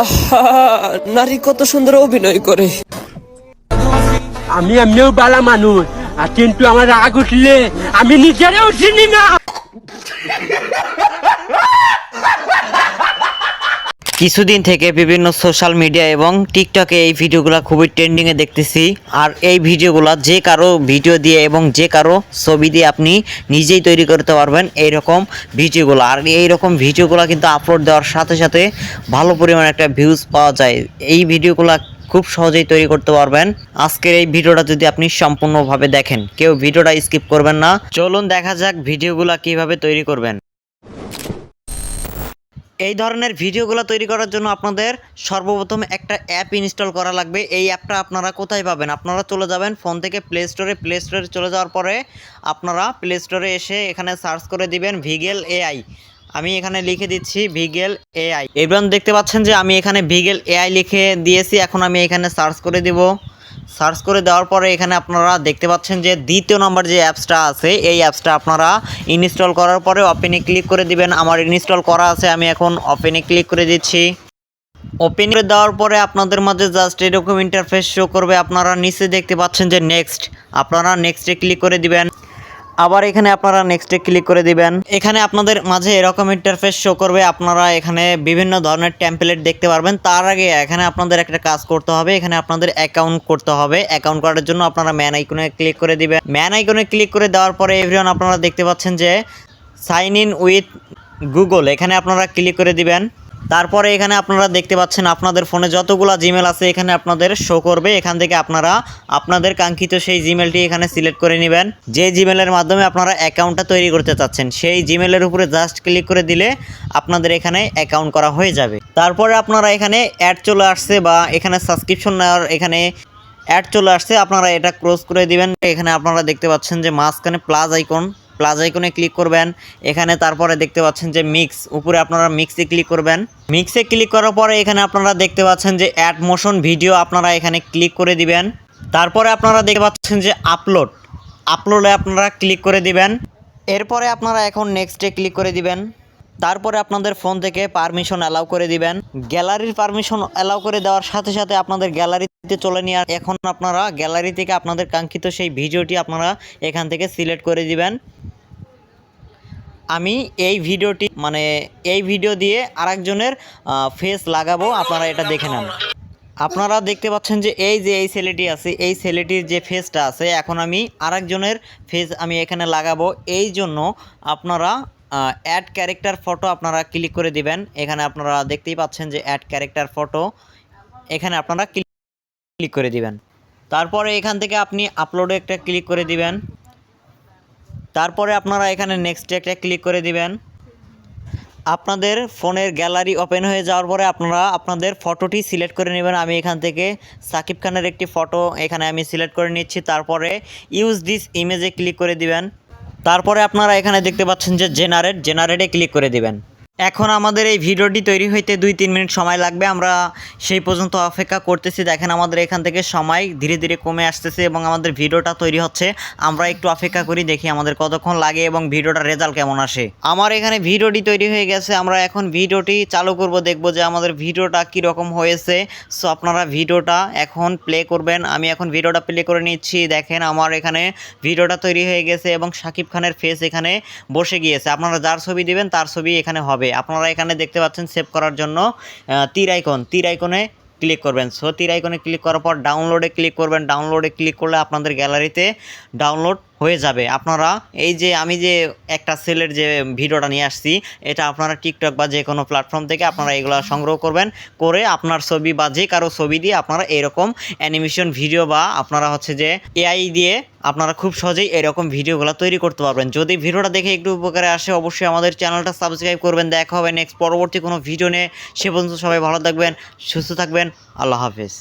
আহা, নারী কত সুন্দর অভিনয় করে। আমি এমনিও বালা মানুষ, আর কিন্তু আমার রাগ উঠলে আমি নিজেরাও চিনি না। কিছুদিন থেকে বিভিন্ন সোশ্যাল মিডিয়া এবং টিকটকে এই ভিডিওগুলো খুবই ট্রেন্ডিংয়ে দেখতেছি। আর এই ভিডিওগুলো যে কারো ভিডিও দিয়ে এবং যে কারো ছবি দিয়ে আপনি নিজেই তৈরি করতে পারবেন এইরকম ভিডিওগুলো। আর এইরকম ভিডিওগুলো কিন্তু আপলোড দেওয়ার সাথে সাথে ভালো পরিমাণে একটা ভিউজ পাওয়া যায়। এই ভিডিওগুলো খুব সহজেই তৈরি করতে পারবেন। আজকের এই ভিডিওটা যদি আপনি সম্পূর্ণভাবে দেখেন, কেউ ভিডিওটা স্কিপ করবেন না। চলুন দেখা যাক ভিডিওগুলো কিভাবে তৈরি করবেন। এই ধরনের ভিডিওগুলো তৈরি করার জন্য আপনাদের সর্বপ্রথম একটা অ্যাপ ইনস্টল করা লাগবে। এই অ্যাপটা আপনারা কোথায় পাবেন? আপনারা চলে যাবেন ফোন থেকে প্লে স্টোরে চলে যাওয়ার পরে আপনারা প্লে স্টোরে এসে এখানে সার্চ করে দিবেন ভিগেল এআই। আমি এখানে লিখে দিচ্ছি ভিগেল এআই। এবার দেখতে পাচ্ছেন যে আমি এখানে ভিগেল এআই লিখে দিয়েছি। এখন আমি এখানে সার্চ করে দিব। সার্চ করে দেওয়ার পরে এখানে আপনারা দেখতে পাচ্ছেন যে দ্বিতীয় নম্বর যে অ্যাপসটা আছে, এই অ্যাপসটা আপনারা ইনস্টল করার পরে ওপেনে ক্লিক করে দিবেন। আমার ইনস্টল করা আছে, আমি এখন ওপেনে ক্লিক করে দিচ্ছি। ওপেন করে দেওয়ার পরে আপনাদের মাঝে জাস্ট এরকম ইন্টারফেস শো করবে। আপনারা নিচে দেখতে পাচ্ছেন যে নেক্সট, আপনারা নেক্সটে ক্লিক করে দিবেন। আবার এখানে আপনারা নেক্সটে ক্লিক করে দিবেন। এখানে আপনাদের মাঝে এরকম ইন্টারফেস শো করবে। আপনারা এখানে বিভিন্ন ধরনের টেমপ্লেট দেখতে পারবেন। তার আগে এখানে আপনাদের একটা কাজ করতে হবে, এখানে আপনাদের অ্যাকাউন্ট করতে হবে। অ্যাকাউন্ট করার জন্য আপনারা ম্যান আইকনে ক্লিক করে দিবেন। ম্যান আইকনে ক্লিক করে দেওয়ার পরে এভরিওয়ান আপনারা দেখতে পাচ্ছেন যে সাইন ইন উইথ গুগল, এখানে আপনারা ক্লিক করে দিবেন। তারপরে এখানে আপনারা দেখতে পাচ্ছেন আপনাদের ফোনে যতগুলা জিমেল আছে এখানে আপনাদের শো করবে। এখান থেকে আপনারা আপনাদের কাঙ্ক্ষিত সেই জিমেলটি এখানে সিলেক্ট করে নেবেন। যে জিমেলের মাধ্যমে আপনারা অ্যাকাউন্টটা তৈরি করতে চাচ্ছেন সেই জিমেলের উপরে জাস্ট ক্লিক করে দিলে আপনাদের এখানে অ্যাকাউন্ট করা হয়ে যাবে। তারপরে আপনারা এখানে অ্যাড চলে আসছে বা এখানে সাবস্ক্রিপশন নেওয়ার এখানে অ্যাড চলে আসছে, আপনারা এটা ক্লোজ করে দিবেন। এখানে আপনারা দেখতে পাচ্ছেন যে মাঝখানে প্লাস আইকনে ক্লিক করবেন। এখানে তারপরে দেখতে পাচ্ছেন যে মিক্স, উপরে আপনারা মিক্সে ক্লিক করবেন। মিক্সে ক্লিক করার পরে এখানে আপনারা দেখতে পাচ্ছেন যে অ্যাড মোশন ভিডিও, আপনারা এখানে ক্লিক করে দিবেন। তারপরে আপনারা দেখতে পাচ্ছেন যে আপলোডে আপনারা ক্লিক করে দিবেন। এরপরে আপনারা এখন নেক্সটে ক্লিক করে দিবেন। তারপরে আপনাদের ফোন থেকে পারমিশন অ্যালাউ করে দিবেন। গ্যালারির পারমিশন অ্যালাউ করে দেওয়ার সাথে সাথে আপনাদের গ্যালারিতে চলে নিয়ে এখন আপনারা গ্যালারি থেকে আপনাদের কাঙ্ক্ষিত সেই ভিডিওটি আপনারা এখান থেকে সিলেক্ট করে দিবেন। আমি এই ভিডিও দিয়ে আরেকজনের ফেস লাগাবো, আপনারা এটা দেখে নেন। আপনারা দেখতে পাচ্ছেন যে এই ছেলেটি আছে, এই ছেলেটির যে ফেসটা আছে, এখন আমি আরেকজনের ফেস আমি এখানে লাগাবো। এই জন্য আপনারা অ্যাড ক্যারেক্টার ফটো আপনারা ক্লিক করে দিবেন। এখানে আপনারা দেখতেই পাচ্ছেন যে অ্যাড ক্যারেক্টার ফটো, এখানে আপনারা ক্লিক করে দিবেন। তারপরে এখান থেকে আপনি আপলোডে একটা ক্লিক করে দিবেন। তারপরে আপনারা এখানে নেক্সট একটা ক্লিক করে দিবেন। আপনাদের ফোনের গ্যালারি ওপেন হয়ে যাওয়ার পরে আপনারা আপনাদের ফটোটি সিলেক্ট করে নেবেন। আমি এখান থেকে সাকিব খানের একটি ফটো এখানে আমি সিলেক্ট করে নিচ্ছি। তারপরে ইউজ দিস ইমেজে ক্লিক করে দিবেন। তারপরে আপনারা এখানে দেখতে পাচ্ছেন যে জেনারেটে ক্লিক করে দিবেন। এখন আমাদের এই ভিডিওটি তৈরি হইতে 2-3 মিনিট সময় লাগবে। আমরা সেই পর্যন্ত অপেক্ষা করতেছি। দেখেন আমাদের এখান থেকে সময় ধীরে ধীরে কমে আসতেছে এবং আমাদের ভিডিওটা তৈরি হচ্ছে। আমরা একটু অপেক্ষা করি, দেখি আমাদের কতক্ষণ লাগে এবং ভিডিওটার রেজাল্ট কেমন আসে। আমার এখানে ভিডিওটি তৈরি হয়ে গেছে। আমরা এখন ভিডিওটি চালু করব, দেখব যে আমাদের ভিডিওটা কীরকম হয়েছে। সো আপনারা ভিডিওটা এখন প্লে করবেন। আমি এখন ভিডিওটা প্লে করে নিচ্ছি। দেখেন আমার এখানে ভিডিওটা তৈরি হয়ে গেছে এবং সাকিব খানের ফেস এখানে বসে গিয়েছে। আপনারা যার ছবি দিবেন তার ছবি এখানে হবে। আপনারা এখানে দেখতে পাচ্ছেন সেভ করার জন্য তীর আইকনে ক্লিক করবেন। সো তীর আইকনে ক্লিক করার পর ডাউনলোডে ক্লিক করবেন। ডাউনলোডে ক্লিক করলে আপনাদের গ্যালারিতে ডাউনলোড হয়ে যাবে। আপনারা এই যে আমি যে একটা সেলের যে ভিডিওটা নিয়ে আসছি, এটা আপনারা টিকটক বা যে কোনো প্ল্যাটফর্ম থেকে আপনারা এগুলো সংগ্রহ করবেন, করে আপনার ছবি বা যে কারো ছবি দিয়ে আপনারা এরকম অ্যানিমেশন ভিডিও বা আপনারা হচ্ছে যে এআই দিয়ে আপনারা খুব সহজেই এরকম ভিডিওগুলো তৈরি করতে পারবেন। যদি ভিডিওটা দেখে একটু উপকারে আসে অবশ্যই আমাদের চ্যানেলটা সাবস্ক্রাইব করবেন। দেখা হবে নেক্সট পরবর্তী কোনো ভিডিও নিয়ে। সে পর্যন্ত সবাই ভালো থাকবেন, সুস্থ থাকবেন। আল্লাহ হাফেজ।